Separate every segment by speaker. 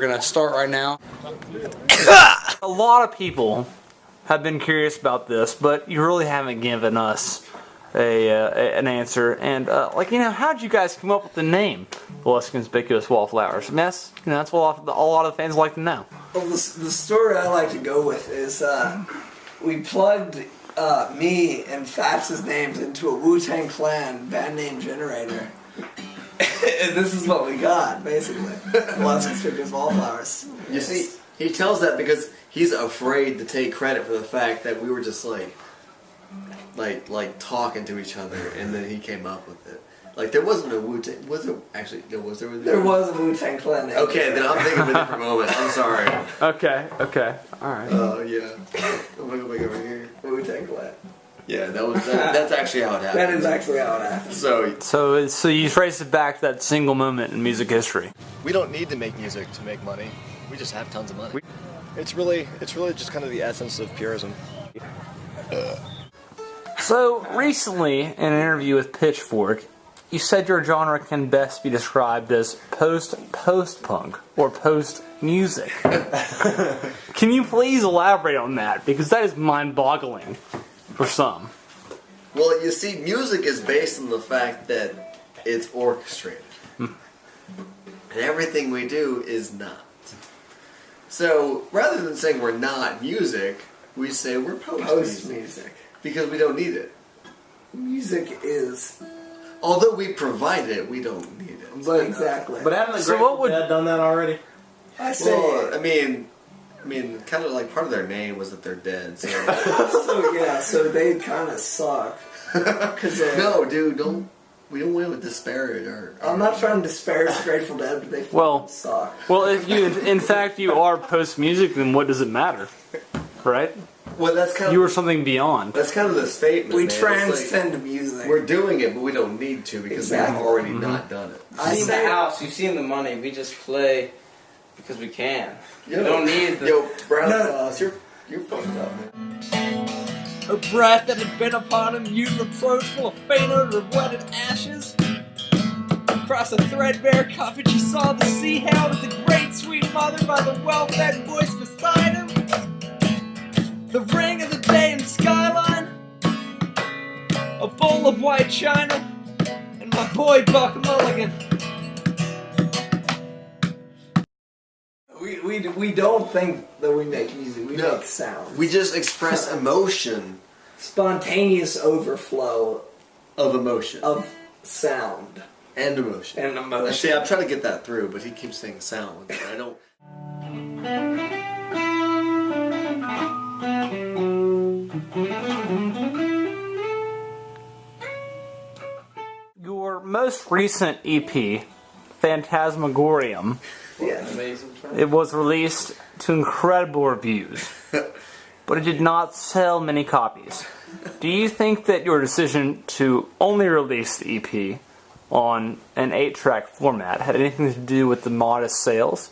Speaker 1: gonna start right now.
Speaker 2: A lot of people have been curious about this, but you really haven't given us an answer. And how did you guys come up with the name Less Conspicuous Wallflowers? I mean, that's what a lot of fans like to know.
Speaker 3: Well, the story I like to go with is we plugged me and Fats's names into a Wu-Tang Clan band name generator. And this is what we got, basically. Less Conspicuous Wallflowers.
Speaker 4: You see, he tells that because he's afraid to take credit for the fact that we were just like talking to each other, and then he came up with it. Like, there wasn't a Wu-Tang... Was there... Actually, there was...
Speaker 3: There was a Wu-Tang Clan name.
Speaker 4: Okay, then I'm thinking of a different moment. I'm sorry.
Speaker 2: Okay. Alright.
Speaker 4: Oh, yeah. I'm gonna go back over here.
Speaker 3: Wu-Tang Clan.
Speaker 4: Yeah, that's actually how it happened.
Speaker 3: That is actually how it happened.
Speaker 2: So you trace it back to that single moment in music history.
Speaker 5: We don't need to make music to make money. We just have tons of money. It's really just kind of the essence of purism.
Speaker 2: So recently, in an interview with Pitchfork, you said your genre can best be described as post-punk or post-music. Can you please elaborate on that? Because that is mind-boggling for some.
Speaker 4: Well, you see, music is based on the fact that it's orchestrated. And everything we do is not. So, rather than saying we're not music, we say we're post-music. Because we don't need it.
Speaker 3: Music is...
Speaker 4: Although we provide it, we don't need it.
Speaker 3: But exactly.
Speaker 6: But haven't the Grateful Dead done that already?
Speaker 3: I say...
Speaker 4: Well, I mean, kind of like part of their name was that they're dead. So,
Speaker 3: so they kind of suck.
Speaker 4: No, dude, we don't want to disparage our...
Speaker 3: I'm not trying to disparage Grateful Dead, but they suck.
Speaker 2: Well, if you, in fact, you are post-music, then what does it matter? Right?
Speaker 4: Well, that's kind of...
Speaker 2: You were something beyond.
Speaker 4: That's kind of the statement,
Speaker 3: We
Speaker 4: man.
Speaker 3: transcend music.
Speaker 4: We're doing it, but we don't need to because we've already not done it.
Speaker 6: You've seen the house, you've seen the money, we just play because we can.
Speaker 4: We
Speaker 6: don't need the...
Speaker 4: Yo, brown sauce, you're fucked up, man.
Speaker 7: Her breath that had been upon him, you reproachful, a faint odor of wetted ashes. Across a threadbare coffin, she saw the sea held as a great sweet mother by the well-fed voice beside him. The ring of the day in the skyline, a bowl of white china, and my boy Buck Mulligan.
Speaker 3: We don't think that we make music, we make sound.
Speaker 4: We just express emotion.
Speaker 3: Spontaneous overflow
Speaker 4: of emotion.
Speaker 3: Of sound.
Speaker 4: And emotion.
Speaker 3: And emotion.
Speaker 4: See, I'm trying to get that through, but he keeps saying sound. I don't...
Speaker 2: Your most recent EP, Phantasmagorium, it was released to incredible reviews, but it did not sell many copies. Do you think that your decision to only release the EP on an 8-track format had anything to do with the modest sales?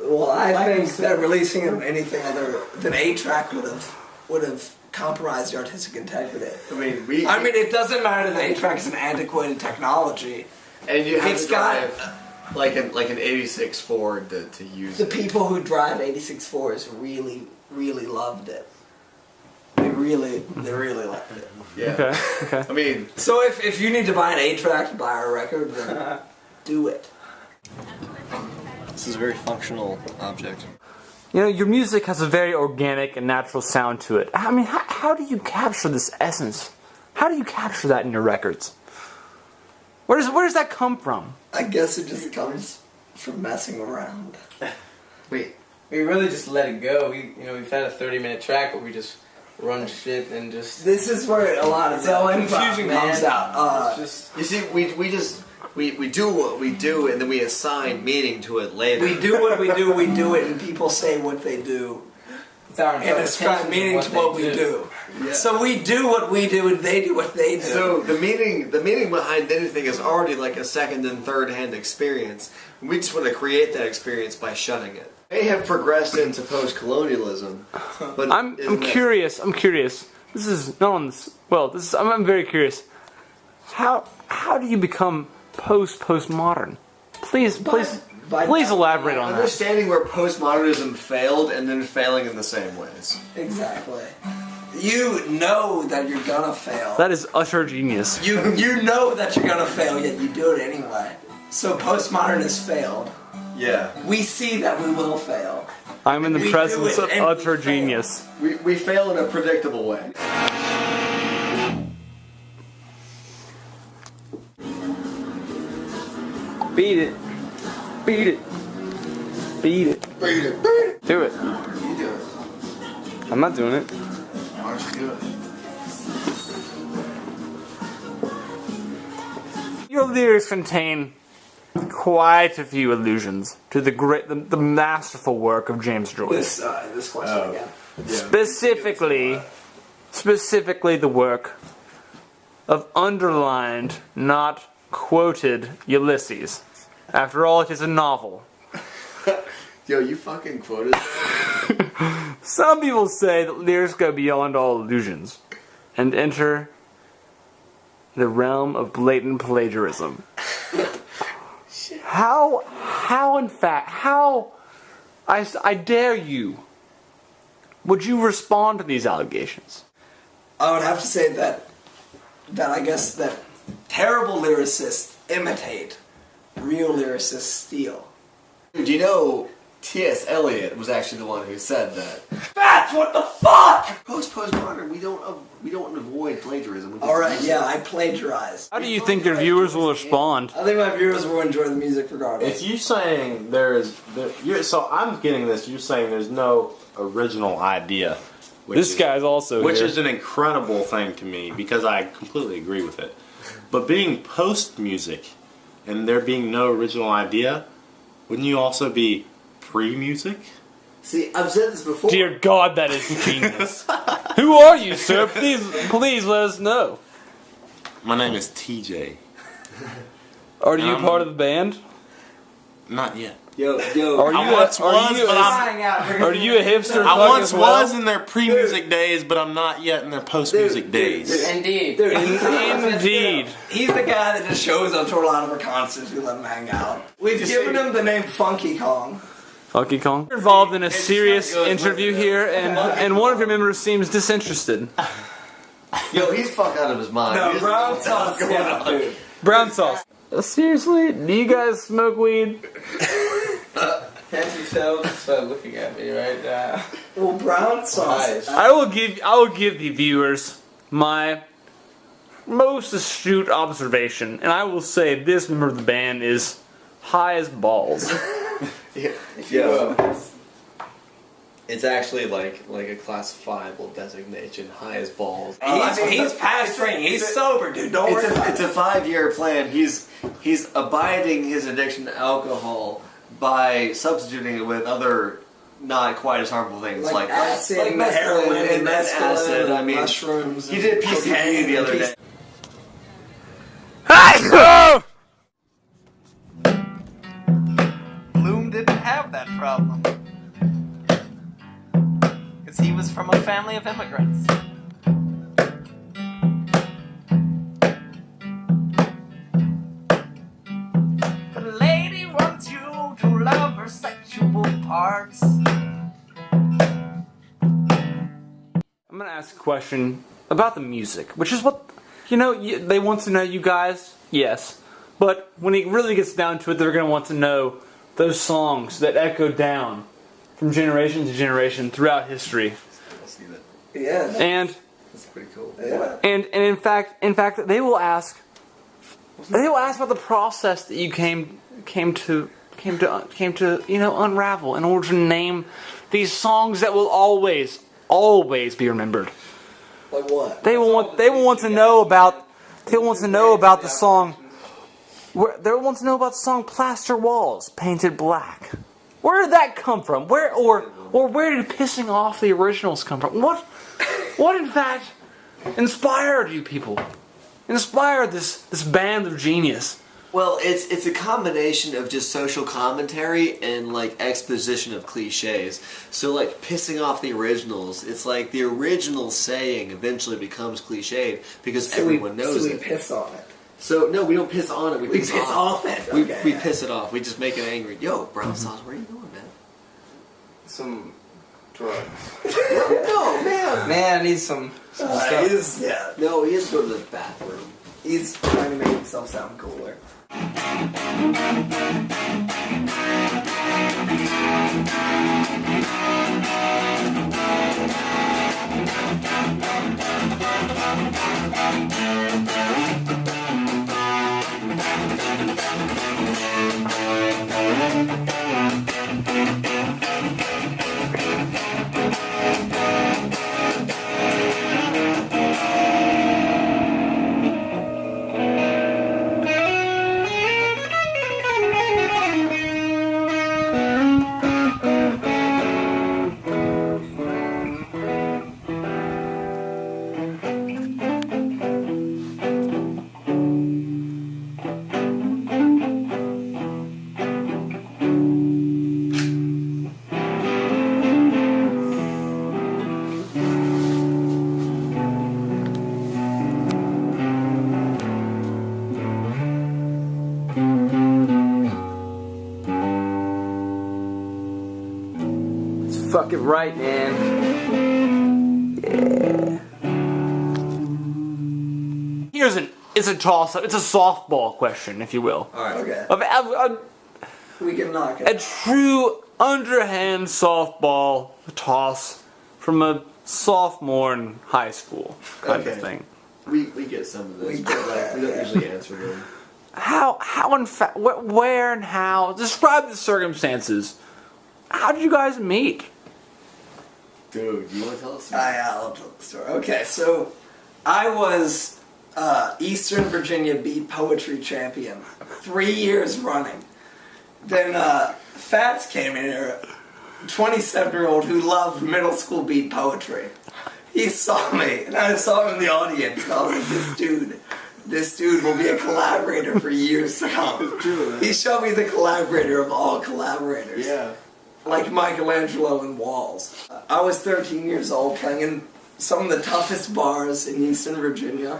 Speaker 3: Well, I think that releasing it on anything other than 8-track would have compromised the artistic integrity. I mean, it doesn't matter that 8-track is an antiquated technology.
Speaker 4: And you have to drive like an 86 Ford to use
Speaker 3: the
Speaker 4: it.
Speaker 3: The people who drive 86 Fords really, really loved it. They really loved it.
Speaker 4: Yeah. Okay. I mean...
Speaker 3: So if you need to buy an 8-track to buy our record, then do it.
Speaker 5: This is a very functional object.
Speaker 2: You know, your music has a very organic and natural sound to it. I mean, how do you capture this essence? How do you capture that in your records? Where does that come from?
Speaker 3: I guess it just comes from messing around.
Speaker 4: Wait.
Speaker 6: We really just let it go. We've had a 30-minute track where we just run shit and just...
Speaker 3: This is where a lot of confusion comes out.
Speaker 4: You see, we do what we do, and then we assign meaning to it later.
Speaker 3: We do what we do, and people say what they do. And ascribe meaning to what we do. Yeah. So we do what we do, and they do what they do.
Speaker 4: So the meaning behind anything is already like a second and third hand experience. We just want to create that experience by shutting it. They have progressed into post-colonialism, but
Speaker 2: I'm curious. This is no one's. Well, this is. I'm very curious. How do you become postmodern? Please. Please elaborate on that.
Speaker 4: Understanding where postmodernism failed and then failing in the same ways.
Speaker 3: Exactly. You know that you're gonna fail.
Speaker 2: That is utter genius.
Speaker 3: You know that you're gonna fail, yet you do it anyway. So postmodernists failed.
Speaker 4: Yeah.
Speaker 3: We see that we will fail.
Speaker 2: I'm in the
Speaker 3: We
Speaker 2: presence
Speaker 3: do
Speaker 2: of
Speaker 3: it and
Speaker 2: utter
Speaker 3: we fail.
Speaker 2: genius.
Speaker 4: We fail in a predictable way.
Speaker 2: Beat it. Beat it. Beat it.
Speaker 4: Beat it. Beat it.
Speaker 2: Do it.
Speaker 4: You do it.
Speaker 2: I'm not doing it.
Speaker 4: Why don't you do it?
Speaker 2: Your lyrics contain quite a few allusions to the the masterful work of James Joyce.
Speaker 3: This question again.
Speaker 2: Specifically the work of underlined, not quoted Ulysses. After all, it is a novel.
Speaker 4: Yo, you fucking quoted that?
Speaker 2: Some people say that lyrics go beyond all illusions and enter the realm of blatant plagiarism. I dare you, would you respond to these allegations?
Speaker 3: I would have to say that I guess that terrible lyricists imitate, real lyricists steal.
Speaker 4: Do you know T.S. Eliot was actually the one who said that?
Speaker 3: That's what the fuck!
Speaker 4: Postmodern, we don't avoid plagiarism. We just
Speaker 3: Alright,
Speaker 4: use
Speaker 3: yeah,
Speaker 4: it.
Speaker 3: I plagiarized.
Speaker 2: How do you think your viewers will respond?
Speaker 3: I think my viewers will enjoy the music regardless.
Speaker 1: If you saying so I'm getting this. You're saying there's no original idea.
Speaker 2: This guy's also
Speaker 1: which
Speaker 2: here.
Speaker 1: is an incredible thing to me because I completely agree with it. But being post music and there being no original idea, wouldn't you also be pre-music?
Speaker 4: See, I've said this before.
Speaker 2: Dear God, that is genius. Who are you, sir? Please let us know.
Speaker 1: My name is TJ.
Speaker 2: Are you part of the band?
Speaker 1: Not yet.
Speaker 4: Yo.
Speaker 2: Are you
Speaker 1: I once was, but
Speaker 2: are you a hipster?
Speaker 1: I
Speaker 2: fuck
Speaker 1: once
Speaker 2: as well?
Speaker 1: was in their pre-music days, but I'm not yet in their post-music days.
Speaker 6: Indeed.
Speaker 2: Indeed.
Speaker 3: He's the guy that just shows up to a lot of our concerts. We let him hang out. We've given him the name Funky Kong.
Speaker 2: Funky Kong. You're involved in a serious interview here, and one of your members seems disinterested.
Speaker 4: Yo, he's fucked out of his mind.
Speaker 3: No,
Speaker 4: He doesn't know
Speaker 3: brown
Speaker 4: what the hell's
Speaker 3: sauce,
Speaker 4: going
Speaker 3: yeah,
Speaker 4: on.
Speaker 3: dude.
Speaker 2: Brown sauce. Seriously? Do you guys smoke weed?
Speaker 6: Can't you tell? Start looking at me right now.
Speaker 3: Well, brown sauce.
Speaker 2: I will give the viewers my most astute observation, and I will say this member of the band is high as balls.
Speaker 4: Yeah. It's actually like a classifiable designation, high as balls.
Speaker 3: He's past drinking. He's sober, dude. Don't worry about
Speaker 4: It's
Speaker 3: it.
Speaker 4: a 5-year plan. He's abiding his addiction to alcohol by substituting it with other not quite as harmful things
Speaker 3: Like
Speaker 4: like
Speaker 3: acid,
Speaker 4: like
Speaker 3: and heroin,
Speaker 4: mescaline
Speaker 3: and
Speaker 4: acid. I mean,
Speaker 3: mushrooms.
Speaker 4: he did PCP the other day.
Speaker 7: Bloom didn't have that problem. Because he was from a family of immigrants. The lady wants you to love her sexual parts.
Speaker 2: I'm gonna ask a question about the music, which is what, they want to know, you guys, yes. But when it really gets down to it, they're gonna want to know those songs that echo down from generation to generation throughout history.
Speaker 4: I see that.
Speaker 3: Yeah.
Speaker 2: And
Speaker 4: That's pretty cool.
Speaker 3: Yeah.
Speaker 2: and in fact they will ask about the process that you came to unravel in order to name these songs that will always be remembered.
Speaker 3: Like what?
Speaker 2: They will want to know about the song. They want to know about the song "Plaster Walls Painted Black." Where did that come from? Where did pissing off the originals come from? What in fact inspired you people? Inspired this band of genius?
Speaker 4: Well, it's a combination of just social commentary and like exposition of cliches. So like pissing off the originals, it's like the original saying eventually becomes cliched because everyone knows
Speaker 3: so we
Speaker 4: it.
Speaker 3: piss on it.
Speaker 4: So no, we don't piss on it. We piss
Speaker 3: off it.
Speaker 4: We
Speaker 3: Okay.
Speaker 4: piss it off. We just make it angry. Yo, brown sauce, where are you going, man?
Speaker 6: Some drugs.
Speaker 4: No, man.
Speaker 6: Man, I need some stuff.
Speaker 4: No, he has to go to the bathroom.
Speaker 3: He's trying to make himself sound cooler.
Speaker 2: Fuck it right, man. Yeah. It's a toss-up. It's a softball question, if you will.
Speaker 4: All right.
Speaker 3: Okay. We can knock
Speaker 2: A
Speaker 3: it.
Speaker 2: true underhand softball toss from a sophomore in high school kind of thing.
Speaker 4: We get some of this, but like, we don't usually answer them.
Speaker 2: How in fact, where and how? Describe the circumstances. How did you guys meet?
Speaker 4: Dude, you want to tell us?
Speaker 3: I'll tell the story. Okay, so I was Eastern Virginia beat poetry champion 3 years running. Then Fats came in here, 27-year-old who loved middle school beat poetry. He saw me, and I saw him in the audience, and I was like, this dude will be a collaborator for years to come. He showed me the collaborator of all collaborators.
Speaker 4: Yeah.
Speaker 3: Like Michelangelo and Walls. I was 13 years old playing in some of the toughest bars in Eastern Virginia.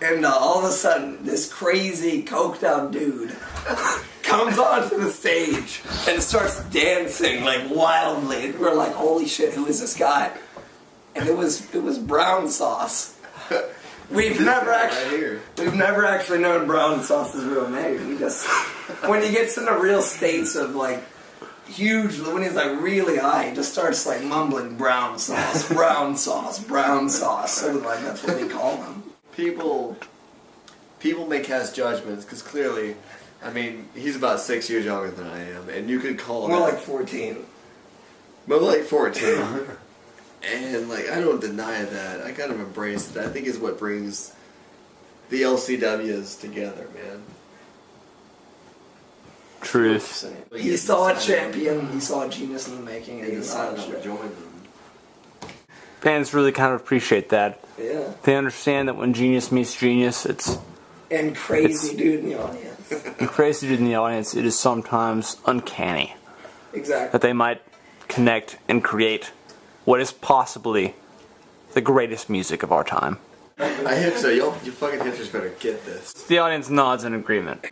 Speaker 3: And all of a sudden, this crazy, coked out dude comes onto the stage and starts dancing like wildly. And we're like, holy shit, who is this guy? And it was Brown Sauce. We've never actually known Brown Sauce's real name. He just, when he gets into real states of like huge, when he's like really high, he just starts like mumbling brown sauce, brown sauce, brown sauce. So like that's what we call him.
Speaker 4: People make cast judgments because clearly, I mean, he's about 6 years younger than I am, and you could call
Speaker 3: We're
Speaker 4: that.
Speaker 3: like 14.
Speaker 4: But like 14. And like, I don't deny that. I kind of embrace it. I think is what brings the LCWs together, man.
Speaker 2: Truth.
Speaker 3: He saw a champion, he saw a genius in the making, and
Speaker 4: He
Speaker 3: he
Speaker 4: decided
Speaker 3: decided
Speaker 4: to join them.
Speaker 2: Fans really kind of appreciate that.
Speaker 3: Yeah.
Speaker 2: They understand that when genius meets genius, it's
Speaker 3: And crazy dude in the audience.
Speaker 2: crazy dude in the audience. It is sometimes uncanny
Speaker 3: Exactly.
Speaker 2: that they might connect and create what is possibly the greatest music of our time.
Speaker 4: I hipster, you fucking hipsters better get this.
Speaker 2: The audience nods in agreement.